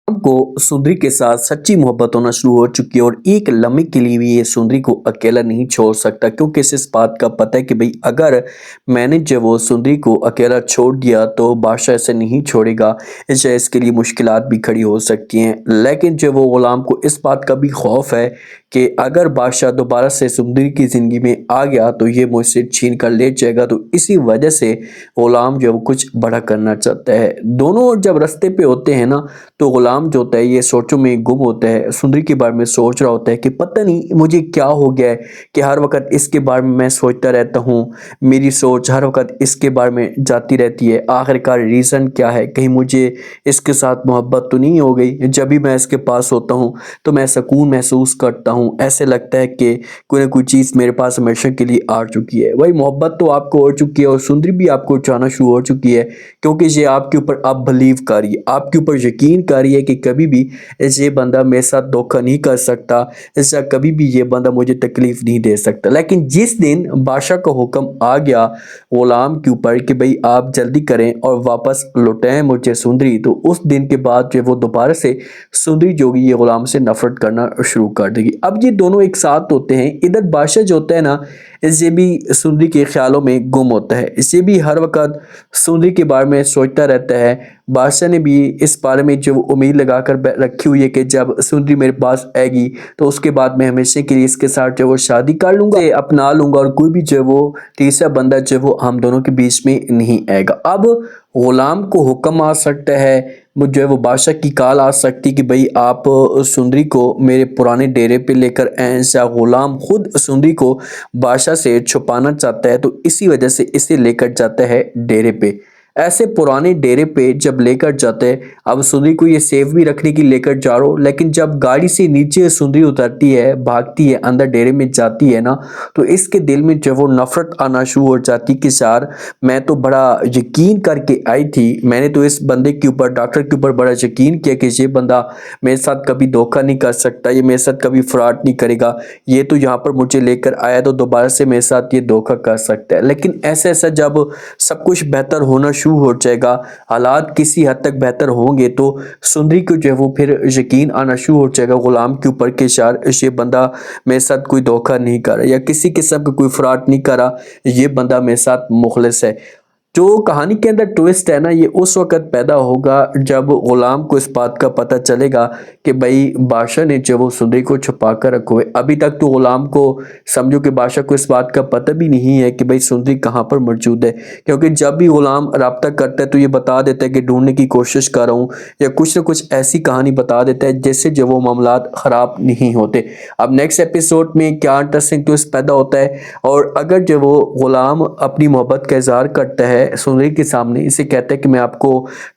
को सुंदरी के साथ सच्ची मोहब्बत होना शुरू हो चुकी है और एक लम्हे के लिए भी ये सुंदरी को अकेला नहीं छोड़ सकता, क्योंकि इसे इस बात का पता है कि भाई अगर मैंने जब वो सुंदरी को अकेला छोड़ दिया तो बादशाह ऐसे नहीं छोड़ेगा। इसके लिए मुश्किलात भी खड़ी हो सकती हैं। लेकिन जब वो गुलाम को इस बात का भी खौफ है कि अगर बादशाह दोबारा से सुंदरी की ज़िंदगी में आ गया तो ये मुझसे छीन कर ले जाएगा, तो इसी वजह से गुलाम जो कुछ बड़ा करना चाहता है। दोनों जब रास्ते पे होते हैं ना, तो गुलाम जो होता है ये सोचों में गुम होता है। सुंदरी के बारे में सोच रहा होता है कि पता नहीं मुझे क्या हो गया है कि हर वक्त इसके बारे में मैं सोचता रहता हूँ। मेरी सोच हर वक्त इसके बारे में जाती रहती है। आखिरकार रीज़न क्या है? कहीं मुझे इसके साथ मोहब्बत तो नहीं हो गई? जब भी मैं इसके पास होता हूँ तो मैं सुकून महसूस करता हूँ। ऐसे लगता है कि कोई ना कोई चीज़ मेरे पास हमेशा के लिए आ चुकी है। वही मोहब्बत तो आपको हो चुकी है और सुंदरी भी आपको चाहना शुरू हो चुकी है, क्योंकि ये आपके ऊपर अब बिलीव कर रही है, आपके ऊपर यकीन कर रही है कि कभी भी ये बंदा मेरे साथ धोखा नहीं कर सकता, ऐसा कभी भी ये बंदा मुझे तकलीफ नहीं दे सकता। लेकिन जिस दिन बादशाह का हुक्म आ गया गुलाम के ऊपर कि भाई आप जल्दी करें और वापस लौटाएं मुझे सुंदरी, तो उस दिन के बाद जो वो दोबारा से सुंदरी जो ये गुलाम से नफरत करना शुरू कर देगी। अब ये दोनों एक साथ होते हैं। इधर बादशाह जो होता है ना, इसे भी सुंदरी के ख्यालों में गुम होता है। इसे भी हर वक्त सुंदरी के बारे में सोचता रहता है। बादशाह ने भी इस बारे में जो उम्मीद लगा कर रखी हुई है कि जब सुंदरी मेरे पास आएगी तो उसके बाद मैं हमेशा के लिए इसके साथ जो वो शादी कर लूँगा, अपना लूँगा और कोई भी जो वो तीसरा बंदा जो वो हम दोनों के बीच में नहीं आएगा। अब गुलाम को हुक्म आ सकता है, जो है वो बादशाह की कॉल आ सकती कि भाई आप सुंदरी को मेरे पुराने डेरे पे लेकर आए। ऐसा गुलाम खुद सुंदरी को बादशाह से छुपाना चाहता है, तो इसी वजह से इसे लेकर जाता है डेरे पे। ऐसे पुराने डेरे पे जब लेकर जाते हैं, अब सुंदरी को ये सेफ भी रखने की लेकर जा रहा हो, लेकिन जब गाड़ी से नीचे सुंदरी उतरती है, भागती है, अंदर डेरे में जाती है ना, तो इसके दिल में जब वो नफरत आना शुरू हो जाती कि यार मैं तो बड़ा यकीन करके आई थी, मैंने तो इस बंदे के ऊपर, डॉक्टर के ऊपर बड़ा यकीन किया कि ये बंदा मेरे साथ कभी धोखा नहीं कर सकता, ये मेरे साथ कभी फ्रॉड नहीं करेगा, ये तो यहाँ पर मुझे लेकर आया तो दोबारा से मेरे साथ ये धोखा कर सकता है। लेकिन ऐसे ऐसा जब सब कुछ बेहतर होना शुरू हो जाएगा, हालात किसी हद तक बेहतर होंगे, तो सुंदरी को जो है वो फिर यकीन आना शुरू हो जाएगा गुलाम के ऊपर कि यार ये बंदा मेरे साथ कोई धोखा नहीं कर रहा या किसी किस्म का कोई फ्रॉड नहीं करा, ये बंदा मेरे साथ मुखलिस है। जो कहानी के अंदर ट्विस्ट है ना, ये उस वक्त पैदा होगा जब गुलाम को इस बात का पता चलेगा कि भाई बादशाह ने जो वो सुंदरी को छुपा कर रखो है। अभी तक तो गुलाम को समझो कि बादशाह को इस बात का पता भी नहीं है कि भाई सुंदरी कहाँ पर मौजूद है, क्योंकि जब भी गुलाम रब्ता करता है तो ये बता देता है कि ढूंढने की कोशिश कर रहा हूँ, या कुछ ना कुछ ऐसी कहानी बता देता है जिससे जो वो मामलात ख़राब नहीं होते। अब नेक्स्ट एपिसोड में क्या इंटरेस्टिंग ट्विस्ट पैदा होता है, और अगर जो वो गुलाम अपनी मोहब्बत का इजहार करता है सुंदरी के सामने, इसे कहता है कि मैं आपको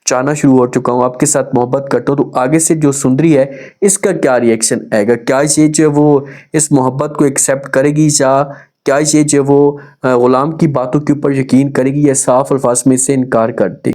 चाहना शुरू हो चुका हूँ, आपके साथ मोहब्बत करता हूँ, तो आगे से जो सुंदरी है इसका क्या रिएक्शन आएगा? क्या ये जो वो इस मोहब्बत को एक्सेप्ट करेगी, या क्या ये जो वो गुलाम की बातों के ऊपर यकीन करेगी, या साफ अल्फाज में इससे इनकार कर देगी?